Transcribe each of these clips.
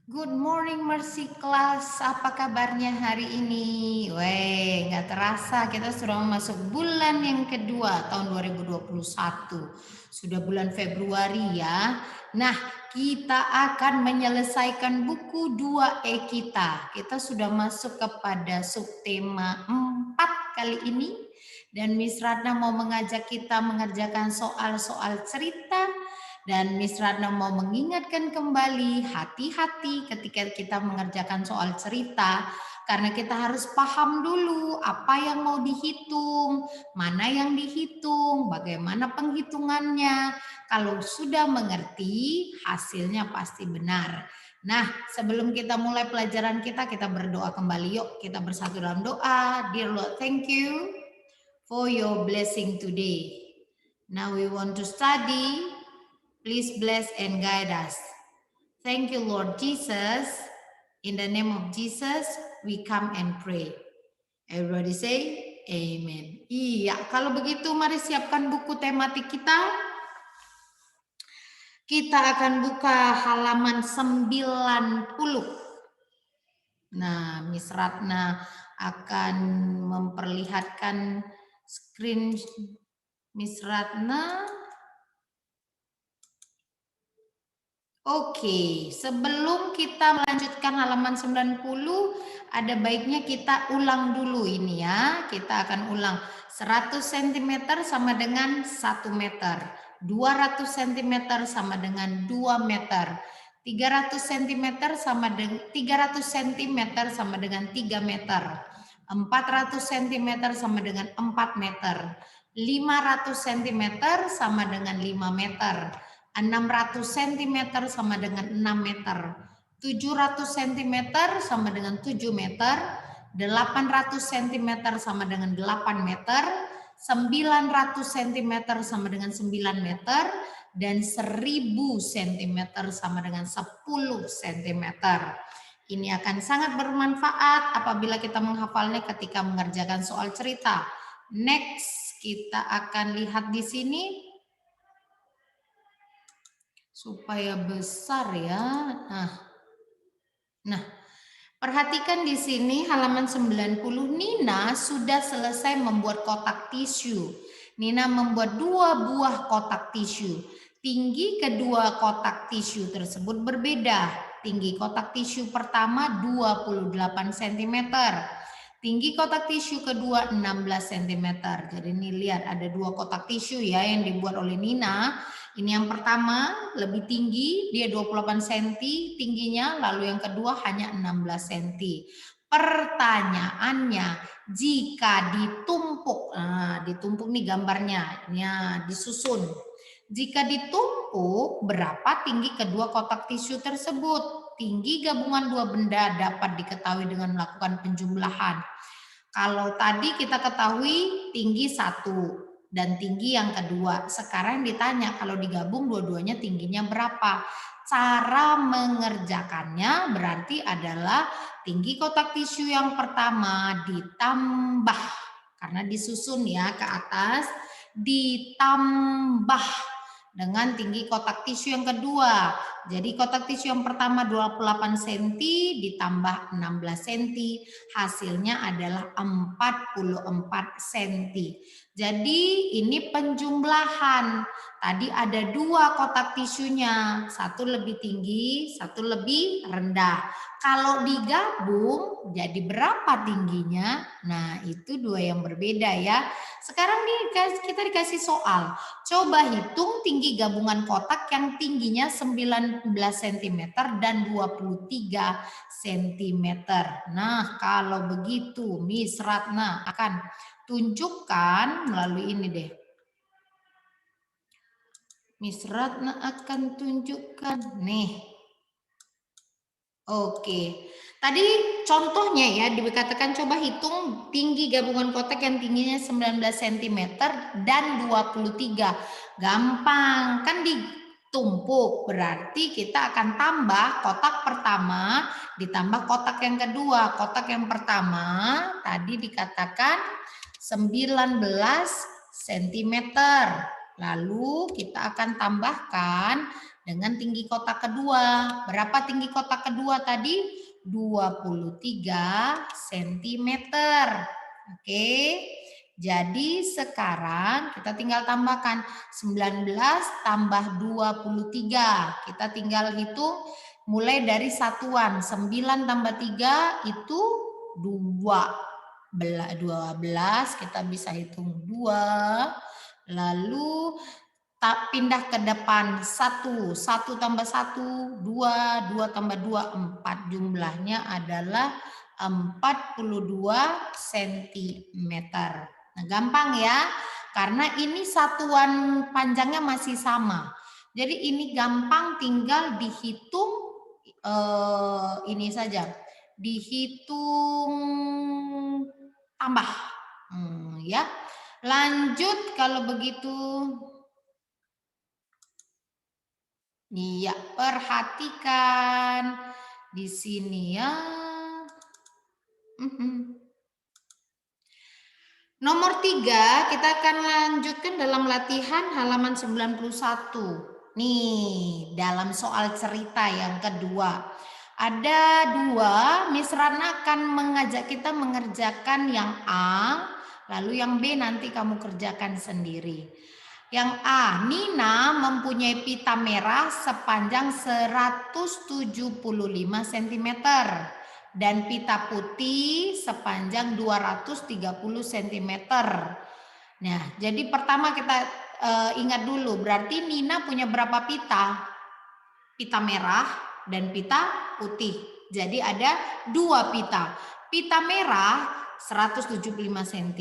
Good morning Mercy Class, apa kabarnya hari ini? Weh, nggak terasa kita sudah masuk bulan yang kedua tahun 2021. Sudah bulan Februari ya. Nah, kita akan menyelesaikan buku 2E kita. Kita sudah masuk kepada subtema 4 kali ini. Dan Miss Ratna mau mengajak kita mengerjakan soal-soal cerita. Dan Miss Ratna mau mengingatkan kembali, hati-hati ketika kita mengerjakan soal cerita, karena kita harus paham dulu apa yang mau dihitung, mana yang dihitung, bagaimana penghitungannya. Kalau sudah mengerti, hasilnya pasti benar. Nah, sebelum kita mulai pelajaran kita berdoa kembali. Yuk, kita bersatu dalam doa. Dear Lord, thank you for your blessing today. Now we want to study. Please bless and guide us. Thank you, Lord Jesus. In the name of Jesus, we come and pray. Everybody say amen. Iya, kalau begitu mari siapkan buku tematik kita. Kita akan buka halaman 90. Nah, Miss Ratna akan memperlihatkan screen Miss Ratna. Oke, sebelum kita melanjutkan halaman 90, ada baiknya kita ulang dulu ini ya. Kita akan ulang 100 cm sama dengan 1 meter. 200 cm sama dengan 2 meter. 300 cm sama dengan 300 cm sama dengan 3 meter. 400 cm sama dengan 4 meter. 500 cm sama dengan 5 meter. 600 cm sama dengan 6 meter, 700 cm sama dengan 7 meter, 800 cm sama dengan 8 meter, 900 cm sama dengan 9 meter, dan 1000 cm sama dengan 10 cm. Ini akan sangat bermanfaat apabila kita menghafalnya ketika mengerjakan soal cerita. Next, kita akan lihat di sini supaya besar ya. Nah, perhatikan di sini halaman 90. Nina sudah selesai membuat kotak tisu. Nina membuat 2 buah kotak tisu. Tinggi kedua kotak tisu tersebut berbeda. Tinggi kotak tisu pertama 28 cm. Tinggi kotak tisu kedua 16 cm. Jadi ini lihat ada 2 kotak tisu ya yang dibuat oleh Nina. Ini yang pertama lebih tinggi, dia 28 cm tingginya, lalu yang kedua hanya 16 cm. Pertanyaannya, jika ditumpuk, nah ditumpuk nih gambarnya, ya disusun. Jika ditumpuk, berapa tinggi kedua kotak tisu tersebut? Tinggi gabungan dua benda dapat diketahui dengan melakukan penjumlahan. Kalau tadi kita ketahui tinggi 1 dan tinggi yang kedua. Sekarang ditanya kalau digabung dua-duanya tingginya berapa. Cara mengerjakannya berarti adalah tinggi kotak tisu yang pertama ditambah. Karena disusun ya ke atas. Ditambah dengan tinggi kotak tisu yang kedua. Jadi kotak tisu yang pertama 28 cm ditambah 16 cm. Hasilnya adalah 44 cm. Jadi ini penjumlahan. Tadi ada 2 kotak tisunya. Satu lebih tinggi, satu lebih rendah. Kalau digabung jadi berapa tingginya? Nah itu 2 yang berbeda ya. Sekarang nih kita dikasih soal. Coba hitung tinggi gabungan kotak yang tingginya 19 cm dan 23 cm. Nah, kalau begitu Miss Ratna akan tunjukkan melalui ini deh. Miss Ratna akan tunjukkan nih. Oke. Tadi contohnya ya dikatakan coba hitung tinggi gabungan kotak yang tingginya 19 cm dan 23. Gampang, kan ditumpuk. Berarti kita akan tambah kotak pertama ditambah kotak yang kedua. Kotak yang pertama tadi dikatakan 19 cm. Lalu kita akan tambahkan dengan tinggi kotak kedua. Berapa tinggi kotak kedua tadi? 23 cm. Oke. Jadi sekarang kita tinggal tambahkan 19 tambah 23. Kita tinggal hitung mulai dari satuan. 9 tambah 3 itu 12. Kita bisa hitung 2. Lalu pindah ke depan 1. 1 tambah 1, 2. 2 tambah 2, 4. Jumlahnya adalah 42 cm. Nah, gampang ya, karena ini satuan panjangnya masih sama. Jadi ini gampang, tinggal dihitung ini saja. Dihitung tambah. Ya. Lanjut kalau begitu. Iya, perhatikan di sini ya. Nomor 3, kita akan lanjutkan dalam latihan halaman 91. Nih, dalam soal cerita yang kedua. Ada 2, Miss Rana akan mengajak kita mengerjakan yang A, lalu yang B nanti kamu kerjakan sendiri. Yang A, Nina mempunyai pita merah sepanjang 175 cm. Dan pita putih sepanjang 230 cm. Nah, jadi pertama kita ingat dulu, berarti Nina punya berapa pita? Pita merah dan pita putih. Jadi ada 2 pita. Pita merah 175 cm.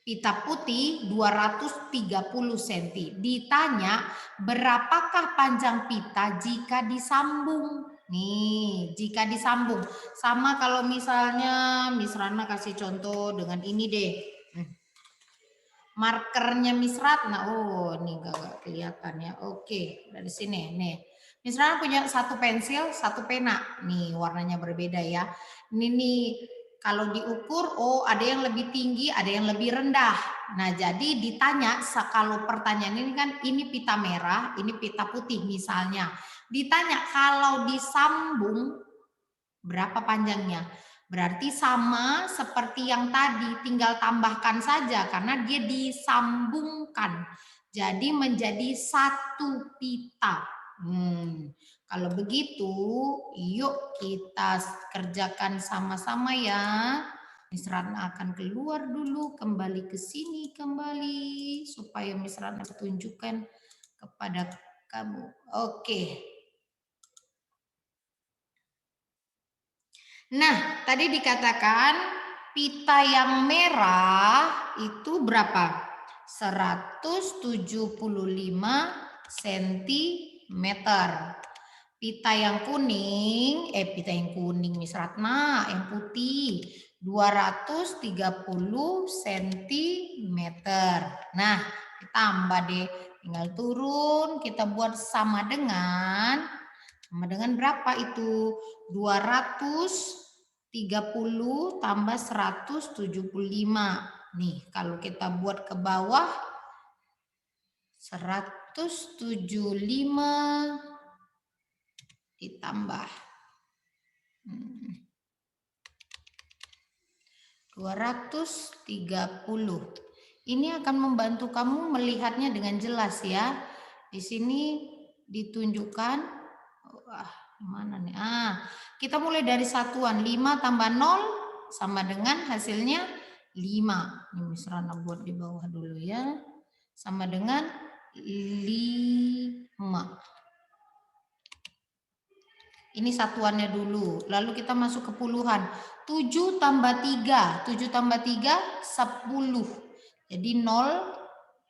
Pita putih 230 cm. Ditanya berapakah panjang pita jika disambung? Nih, jika disambung. Sama kalau misalnya Miss Rana kasih contoh dengan ini deh. Markernya Miss Ratna. Oh, ini gak kelihatan ya. Oke, dari sini nih. Miss Rana punya 1 pensil, 1 pena. Nih, warnanya berbeda ya. Ini nih, kalau diukur, oh ada yang lebih tinggi, ada yang lebih rendah. Nah, jadi ditanya, kalau pertanyaan ini kan, ini pita merah, ini pita putih misalnya. Ditanya kalau disambung berapa panjangnya? Berarti sama seperti yang tadi, tinggal tambahkan saja karena dia disambungkan. Jadi menjadi 1 pita. Kalau begitu, yuk kita kerjakan sama-sama ya. Miss Ratna akan keluar dulu, kembali ke sini kembali supaya Miss Ratna tunjukkan kepada kamu. Oke. Nah, tadi dikatakan pita yang merah itu berapa? 175 cm. Pita yang kuning, pita yang kuning Miss Ratna, yang putih 230 cm. Nah, tambah deh, tinggal turun, kita buat sama dengan berapa itu? 230 tambah 175. Nih, kalau kita buat ke bawah 175 ditambah 230. Ini akan membantu kamu melihatnya dengan jelas ya. Di sini ditunjukkan, mana nih? Kita mulai dari satuan 5 tambah 0 sama dengan hasilnya 5. Ini Miss Rana buat di bawah dulu ya. Sama dengan 5. Ini satuannya dulu. Lalu kita masuk ke puluhan. 7 tambah 3. 7 tambah 3, 10. Jadi 0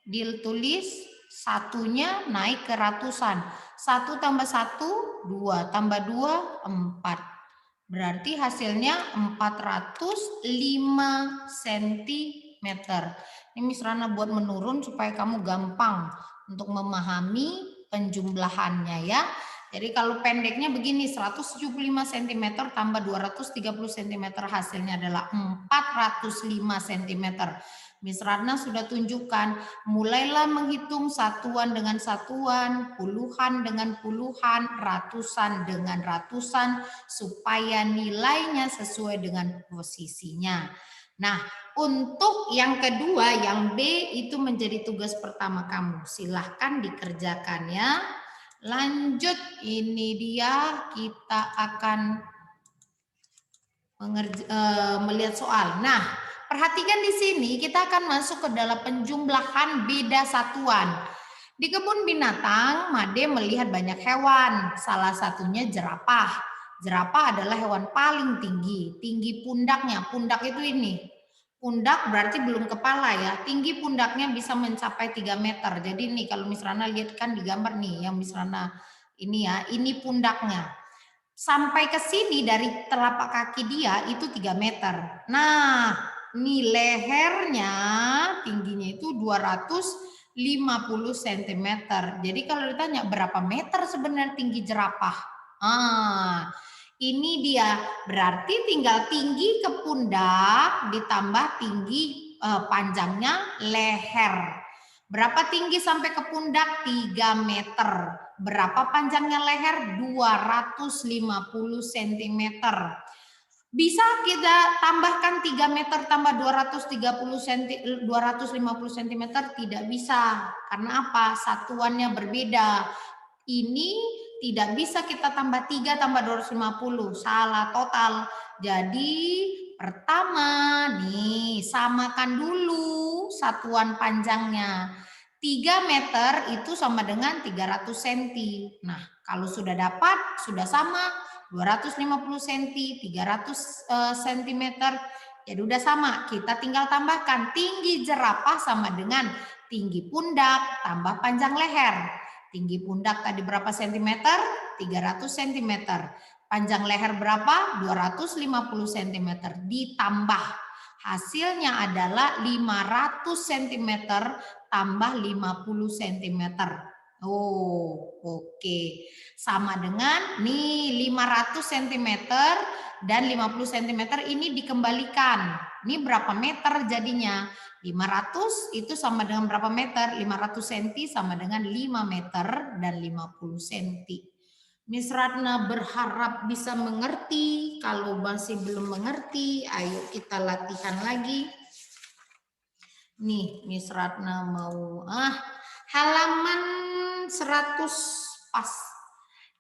ditulis, satunya naik ke ratusan. 1 tambah 1, 2. Tambah 2, 4. Berarti hasilnya 405 cm. Ini Miss Rana buat menurun supaya kamu gampang untuk memahami penjumlahannya ya. Jadi kalau pendeknya begini, 175 cm tambah 230 cm hasilnya adalah 405 cm. Miss Ratna sudah tunjukkan, mulailah menghitung satuan dengan satuan, puluhan dengan puluhan, ratusan dengan ratusan, supaya nilainya sesuai dengan posisinya. Nah, untuk yang kedua, yang B itu menjadi tugas pertama kamu. Silahkan dikerjakan ya. Lanjut, ini dia kita akan melihat soal. Nah, perhatikan di sini kita akan masuk ke dalam penjumlahan beda satuan. Di kebun binatang, Made melihat banyak hewan. Salah satunya jerapah. Jerapah adalah hewan paling tinggi. Tinggi pundaknya, pundak itu ini. Pundak berarti belum kepala ya. Tinggi pundaknya bisa mencapai 3 meter. Jadi nih kalau Miss Rana lihat kan di gambar nih yang Miss Rana ini ya, ini pundaknya. Sampai ke sini dari telapak kaki dia itu 3 meter. Nah, ini lehernya tingginya itu 250 cm. Jadi kalau ditanya berapa meter sebenarnya tinggi jerapah? Ini dia. Berarti tinggal tinggi ke pundak ditambah tinggi panjangnya leher. Berapa tinggi sampai ke pundak? 3 meter. Berapa panjangnya leher? 250 cm. Bisa kita tambahkan 3 meter tambah 250 cm? Tidak bisa. Karena apa? Satuannya berbeda. Ini tidak bisa kita tambah 3 tambah 250. Salah total. Jadi pertama nih samakan dulu satuan panjangnya. 3 meter itu sama dengan 300 cm. Nah, kalau sudah dapat, sudah sama 250 cm, 300 cm, jadi udah sama. Kita tinggal tambahkan tinggi jerapah sama dengan tinggi pundak tambah panjang leher. Tinggi pundak tadi berapa sentimeter? 300 cm. Panjang leher berapa? 250 cm. Ditambah. Hasilnya adalah 500 cm tambah 50 cm. Oh, oke. Sama dengan nih 500 cm dan 50 cm ini dikembalikan. Ini berapa meter jadinya? 500 itu sama dengan berapa meter? 500 cm sama dengan 5 meter dan 50 cm. Miss Ratna berharap bisa mengerti. Kalau masih belum mengerti, ayo kita latihan lagi. Nih, Miss Ratna mau halaman 100 pas.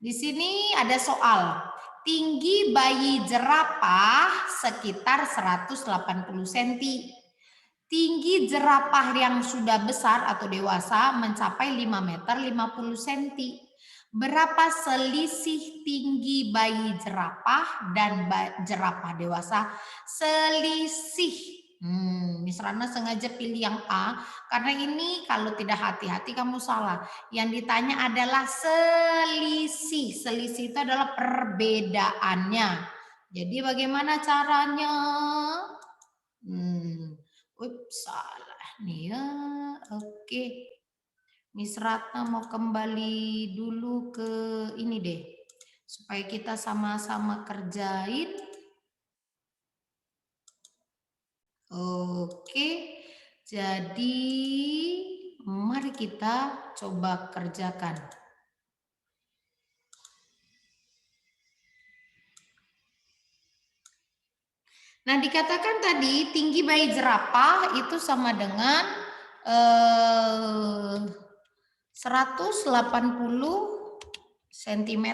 Di sini ada soal. Tinggi bayi jerapah sekitar 180 cm. Tinggi jerapah yang sudah besar atau dewasa mencapai 5 meter 50 cm. Berapa selisih tinggi bayi jerapah dan jerapah dewasa? Selisih. Miss Rana sengaja pilih yang A karena ini kalau tidak hati-hati kamu salah. Yang ditanya adalah selisih. Selisih itu adalah perbedaannya. Jadi bagaimana caranya? Salah nih ya. Oke. Miss Ratna mau kembali dulu ke ini deh. Supaya kita sama-sama kerjain. Oke. Jadi mari kita coba kerjakan. Nah, dikatakan tadi tinggi bayi jerapah itu sama dengan 180 cm.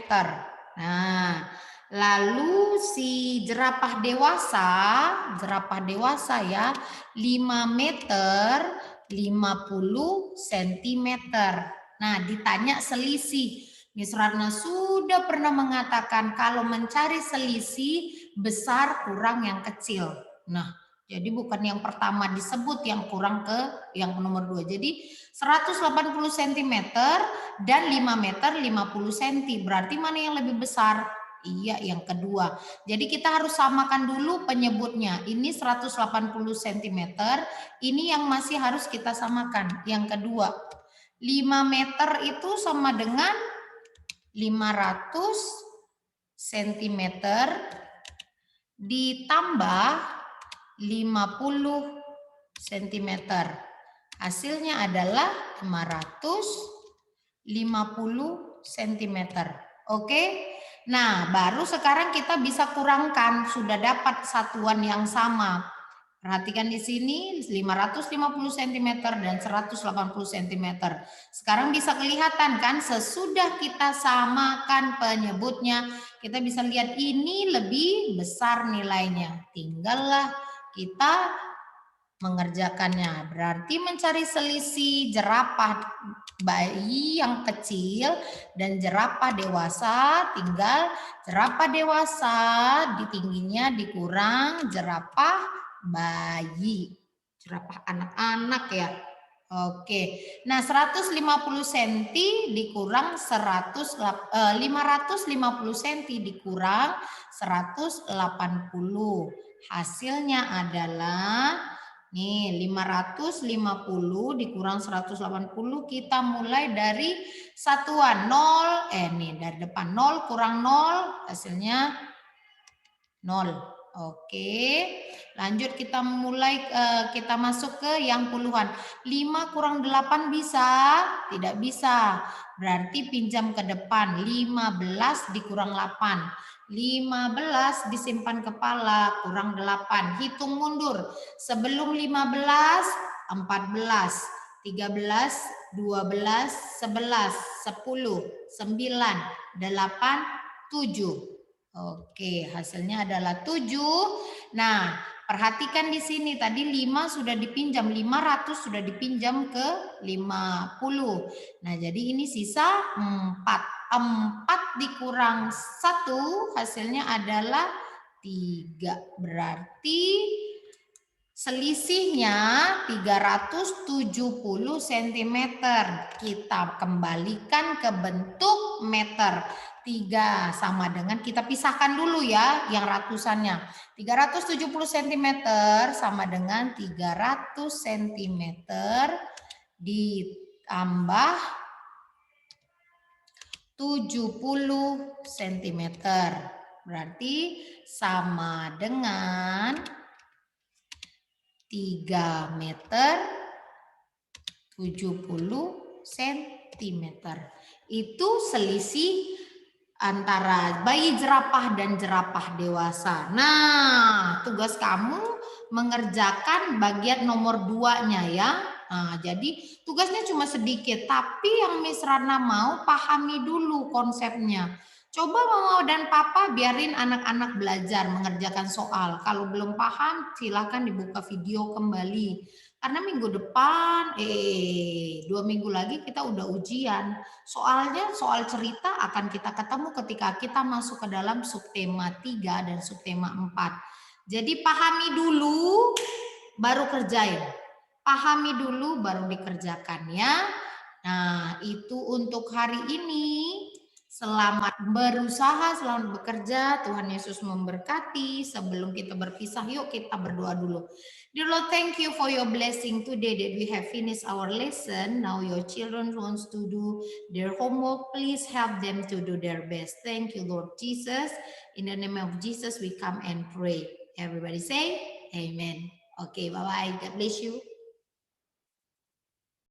Nah, lalu si jerapah dewasa ya 5 meter 50 cm. Nah, ditanya selisih. Miss Ratna sudah pernah mengatakan kalau mencari selisih besar kurang yang kecil. Nah, jadi bukan yang pertama disebut yang kurang ke yang nomor 2. Jadi 180 cm dan 5 meter 50 cm. Berarti mana yang lebih besar? Iya, yang kedua. Jadi kita harus samakan dulu penyebutnya. Ini 180 cm, ini yang masih harus kita samakan. Yang kedua, 5 meter itu sama dengan 500 cm ditambah 50 cm. Hasilnya adalah 550 cm. Oke. Nah, baru sekarang kita bisa kurangkan, sudah dapat satuan yang sama. Perhatikan di sini 550 cm dan 180 cm. Sekarang bisa kelihatan kan, sesudah kita samakan penyebutnya, kita bisa lihat ini lebih besar nilainya. Tinggallah kita mengerjakannya. Berarti mencari selisih jerapah bayi yang kecil dan jerapah dewasa, tinggal jerapah dewasa di tingginya dikurang jerapah bayi, jerapah anak-anak ya. Oke. Nah, 150 cm dikurang 550 cm dikurang 180. Hasilnya adalah nih 550 dikurang 180, kita mulai dari satuan 0, nih dari depan 0 kurang 0 hasilnya 0. Oke, lanjut kita mulai kita masuk ke yang puluhan. 5 kurang 8 bisa? Tidak bisa. Berarti pinjam ke depan. 15 dikurang 8. 15 disimpan kepala, kurang 8. Hitung mundur. Sebelum 15, 14, 13, 12, 11, 10, 9, 8, 7. Oke, hasilnya adalah 7. Nah, perhatikan di sini tadi 5 sudah dipinjam, 500 sudah dipinjam ke 50. Nah, jadi ini sisa 4. 4 dikurang 1 hasilnya adalah 3. Berarti selisihnya 370 cm. Kita kembalikan ke bentuk meter. 3 sama dengan, kita pisahkan dulu ya yang ratusannya. 370 cm sama dengan 300 cm ditambah 70 cm. Berarti sama dengan 3 meter 70 cm. Itu selisih antara bayi jerapah dan jerapah dewasa. Nah, tugas kamu mengerjakan bagian nomor 2-nya ya. Nah, jadi tugasnya cuma sedikit, tapi yang Miss Rana mau pahami dulu konsepnya. Coba Mama dan Papa biarin anak-anak belajar mengerjakan soal. Kalau belum paham, silakan dibuka video kembali. Karena minggu depan, 2 minggu lagi kita udah ujian. Soalnya soal cerita akan kita ketemu ketika kita masuk ke dalam subtema 3 dan subtema 4. Jadi pahami dulu, baru kerjain. Pahami dulu, baru dikerjakan ya. Nah, itu untuk hari ini. Selamat berusaha, selamat bekerja. Tuhan Yesus memberkati. Sebelum kita berpisah, yuk kita berdoa dulu. Dear Lord, thank you for your blessing today that we have finished our lesson. Now your children wants to do their homework. Please help them to do their best. Thank you, Lord Jesus. In the name of Jesus, we come and pray. Everybody say amen. Okay, bye-bye. God bless you.